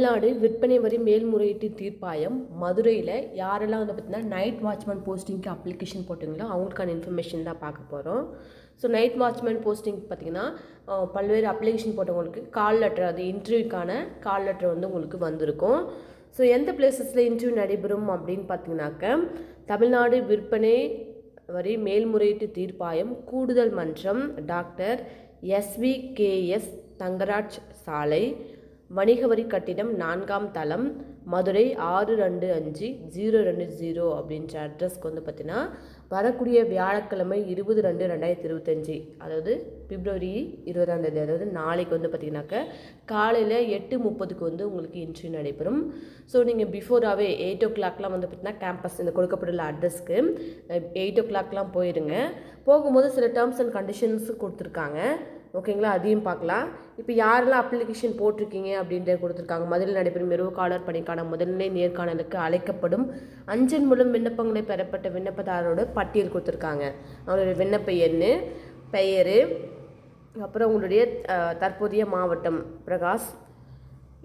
தமிழ்நாடு விற்பனை வரி மேல்முறையீட்டு தீர்ப்பாயம் மதுரையில் யாரெல்லாம் வந்து பார்த்திங்கன்னா நைட் வாட்ச்மேன் போஸ்டிங்க்கு அப்ளிகேஷன் போட்டிங்களோ அவங்களுக்கான இன்ஃபர்மேஷன் தான் பார்க்க போகிறோம். ஸோ நைட் வாட்ச்மேன் போஸ்டிங் பார்த்திங்கன்னா பல்வேறு அப்ளிகேஷன் போட்டவங்களுக்கு கால் லெட்டர், அது இன்டர்வியூக்கான கால் லெட்டர் வந்து உங்களுக்கு வந்திருக்கும். ஸோ எந்த பிளேசஸில் இன்டர்வியூ நடைபெறும் அப்படின்னு பார்த்தீங்கன்னாக்க தமிழ்நாடு விற்பனை வரி மேல்முறையீட்டு தீர்ப்பாயம் கூடுதல் மன்றம், டாக்டர் SVKS தங்கராஜ் சாலை, வணிக வரி கட்டிடம் 4ஆம் தளம், மதுரை 625020 அப்படின்ற அட்ரஸ்க்கு வந்து பார்த்தீங்கன்னா வரக்கூடிய வியாழக்கிழமை 20/2/2025, அதாவது பிப்ரவரி 20ஆம் தேதி, அதாவது நாளைக்கு வந்து பார்த்திங்கனாக்க காலையில் 8:30க்கு வந்து உங்களுக்கு இன்டர்வியூ நடைபெறும். ஸோ நீங்கள் பிஃபோராகவே 8 o'clockலாம் வந்து பார்த்திங்கன்னா கேம்பஸ் இந்த கொடுக்கப்பட்டுள்ள அட்ரஸ்க்கு 8 o'clockலாம் போயிடுங்க. போகும்போது சில டேர்ம்ஸ் அண்ட் கண்டிஷன்ஸும் கொடுத்துருக்காங்க, ஓகேங்களா? அதையும் பார்க்கலாம். இப்போ யாரெல்லாம் அப்ளிகேஷன் போட்டிருக்கீங்க அப்படின்றத கொடுத்துருக்காங்க. மதுரையில் நடைபெறும் இரவுக்காலர் பணிக்கான முதல்நிலை நேர்காணலுக்கு அழைக்கப்படும் அஞ்சல் மூலம் விண்ணப்பங்களை பெறப்பட்ட விண்ணப்பதாரரோட பட்டியல் கொடுத்துருக்காங்க. அவங்களுடைய விண்ணப்ப எண், பெயர், அப்புறம் உங்களுடைய தற்போதைய மாவட்டம் பிரகாஷ்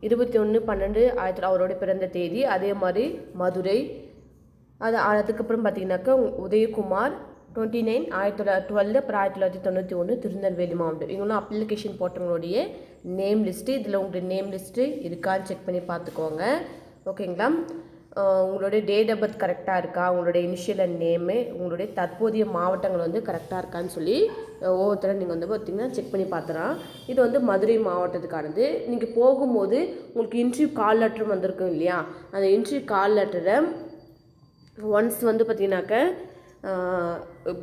21/12 அவரோட பிறந்த தேதி, அதே மாதிரி மதுரை, அதுக்கப்புறம் பார்த்தீங்கன்னாக்கா உதயகுமார் 29/12 அப்புறம் 1991 திருநெல்வேலி மாவட்டம். இவங்களும் அப்ளிகேஷன் போட்டவங்களுடைய நேம் லிஸ்ட்டு. இதில் உங்களுடைய நேம் லிஸ்ட்டு இருக்கான்னு செக் பண்ணி பார்த்துக்கோங்க, ஓகேங்களா? உங்களுடைய டேட் ஆஃப் பர்த் கரெக்டாக இருக்கா, உங்களுடைய இனிஷியல் அண்ட் நேமு, உங்களுடைய தற்போதைய மாவட்டங்கள் வந்து கரெக்டாக இருக்கான்னு சொல்லி ஒவ்வொருத்தரும் நீங்கள் வந்து பார்த்திங்கன்னா செக் பண்ணி பார்த்துலாம். இது வந்து மதுரை மாவட்டத்துக்கானது. நீங்கள் போகும்போது உங்களுக்கு இன்டர்வியூ கால் லெட்டரும் வந்திருக்கும் இல்லையா, அந்த இன்டர்வியூ கால் லெட்டரை ஒன்ஸ் வந்து பார்த்திங்கனாக்க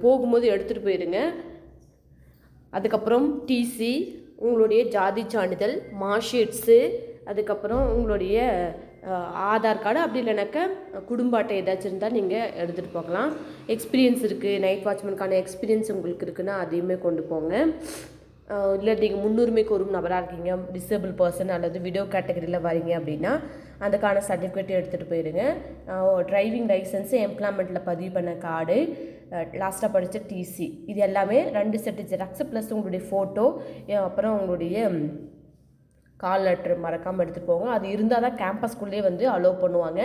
போகும்போது எடுத்துகிட்டு போயிடுங்க. அதுக்கப்புறம் டிசி, உங்களுடைய ஜாதி சான்றிதழ், மார்க்ஷீட்ஸு, அதுக்கப்புறம் உங்களுடைய ஆதார் கார்டு, அப்படி இல்லைனாக்கா குடும்ப அட்டை ஏதாச்சும் இருந்தால் நீங்கள் எடுத்துகிட்டு போகலாம். எக்ஸ்பீரியன்ஸ் இருக்குது, நைட் வாட்ச்மேனுக்கான எக்ஸ்பீரியன்ஸ் உங்களுக்கு இருக்குன்னா அதையுமே கொண்டு போங்க. இல்லை நீங்கள் முன்னுரிமைக்கு ஒரு நபராக இருக்கீங்க, டிசேபிள் பர்சன் அல்லது விடோ கேட்டகரியில் வரீங்க அப்படின்னா அதுக்கான சர்டிஃபிகேட் எடுத்துகிட்டு போயிடுங்க. டிரைவிங் லைசன்ஸு, எம்ப்ளாய்மெண்ட்டில் பதிவு பண்ண கார்டு, லாஸ்ட்டாக படித்த டிசி, இது எல்லாமே 2 செட்டு ஜெராக்ஸ் ப்ளஸ் உங்களுடைய ஃபோட்டோ, அப்புறம் உங்களுடைய கால் லெட்டர் மறக்காமல் எடுத்துகிட்டு போங்க. அது இருந்தால் தான் கேம்பஸ்குள்ளே வந்து அலோவ் பண்ணுவாங்க.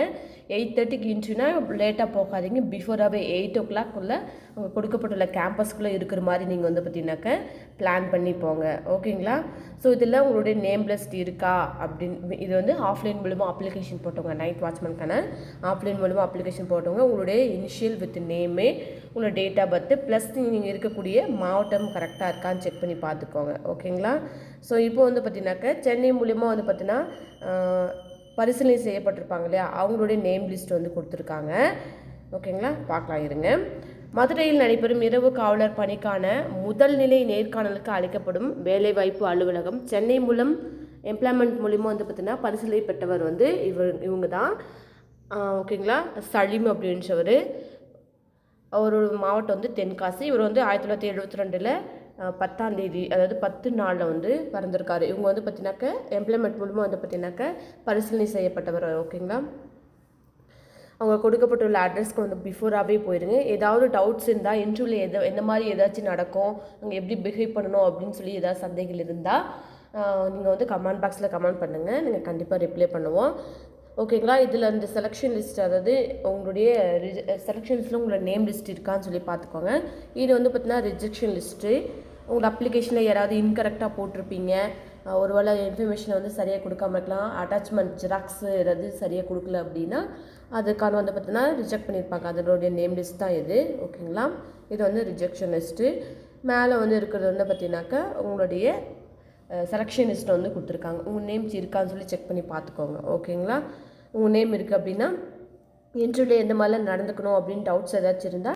8:30க்கு இன்டர்வியூனா லேட்டாக போகாதீங்க. பிஃபோராகவே 8 o'clock அவங்க கொடுக்கப்பட்டுள்ள கேம்பஸ்குள்ளே இருக்கிற மாதிரி நீங்கள் வந்து பார்த்தீங்கன்னாக்க பிளான் பண்ணி போங்க, ஓகேங்களா? ஸோ இதில் உங்களுடைய நேம் லிஸ்ட் இருக்கா அப்படின்னு, இது வந்து ஆஃப்லைன் மூலமாக அப்ளிகேஷன் போட்டவங்க, நைட் வாட்ச்மேனுக்கான ஆஃப்லைன் மூலமாக அப்ளிகேஷன் போட்டவங்க உங்களுடைய இனிஷியல் வித் நேமு, உங்களோட டேட் ஆஃப் பர்த்து ப்ளஸ் நீங்கள் இருக்கக்கூடிய மாவட்டம் கரெக்டாக இருக்கான்னு செக் பண்ணி பார்த்துக்கோங்க, ஓகேங்களா? ஸோ இப்போ வந்து பார்த்தீங்கன்னாக்க சென்னை மூலிமா வந்து பார்த்தீங்கன்னா பரிசீலனை செய்யப்பட்டிருப்பாங்க இல்லையா, அவங்களுடைய நேம் லிஸ்ட் வந்து கொடுத்துருக்காங்க, ஓகேங்களா? பார்க்கலாம் இருங்க. மதுரையில் நடைபெறும் இரவு காவலர் பணிக்கான முதல் நிலை நேர்காணலுக்கு அழைக்கப்படும் வேலைவாய்ப்பு அலுவலகம் சென்னை மூலம் எம்ப்ளாய்மெண்ட் மூலிமா வந்து பார்த்திங்கன்னா பரிசீலனை பெற்றவர் வந்து இவங்க தான், ஓகேங்களா? சலீம் அப்படின்றவர். அவரோட மாவட்டம் வந்து தென்காசி. இவர் வந்து 1972 10ஆம் தேதி, அதாவது 10 வந்து பிறந்திருக்காரு. இவங்க வந்து பார்த்தீங்கன்னாக்க எம்ப்ளாய்மெண்ட் மூலமாக வந்து பார்த்தீங்கன்னாக்க பரிசீலனை செய்யப்பட்டவர், ஓகேங்களா? அவங்க கொடுக்கப்பட்டுள்ள அட்ரஸ்க்கு வந்து பிஃபோராகவே போயிடுங்க. ஏதாவது டவுட்ஸ் இருந்தால் இன்டர்வியூவில் எந்த மாதிரி ஏதாச்சும் நடக்கும், அங்கே எப்படி பிஹேவ் பண்ணணும் அப்படின்னு சொல்லி ஏதாவது சந்தேகங்கள் இருந்தால் நீங்கள் வந்து கமெண்ட் பாக்ஸில் கமெண்ட் பண்ணுங்கள், நீங்கள் கண்டிப்பாக ரிப்ளை பண்ணுவோம், ஓகேங்களா? இதில் இந்த செலெக்ஷன் லிஸ்ட், அதாவது உங்களுடைய செலெக்ஷன் லிஸ்ட்டில் உங்களோட நேம் லிஸ்ட் இருக்கான்னு சொல்லி பார்த்துக்கோங்க. இது வந்து பார்த்தீங்கன்னா ரிஜெக்ஷன் லிஸ்ட்டு. உங்கள் அப்ளிகேஷனில் யாராவது இன்கரெக்டாக போட்டிருப்பீங்க, ஒருவேளை இன்ஃபர்மேஷனை வந்து சரியாக கொடுக்காம இருக்கலாம், அட்டாச்மெண்ட் ஜெராக்ஸு ஏதாவது சரியாக கொடுக்கல அப்படின்னா அதுக்கான வந்து பார்த்தீங்கன்னா ரிஜெக்ட் பண்ணியிருப்பாங்க. அதனுடைய நேம் லிஸ்ட் தான் இது, ஓகேங்களா? இது வந்து ரிஜெக்ஷன் லிஸ்ட்டு. மேலே வந்து இருக்கிறது வந்து பார்த்தீங்கன்னாக்கா உங்களுடைய செலெக்ஷன் லிஸ்ட்டை வந்து கொடுத்துருக்காங்க. உங்கள் நேம்ஸ் இருக்கான்னு சொல்லி செக் பண்ணி பார்த்துக்கோங்க, ஓகேங்களா? உங்கள் நேம் இருக்குது அப்படின்னா இன்டர்வியூவில் எந்த மாதிரிலாம் நடந்துக்கணும் அப்படின்னு டவுட்ஸ் ஏதாச்சும் இருந்தால்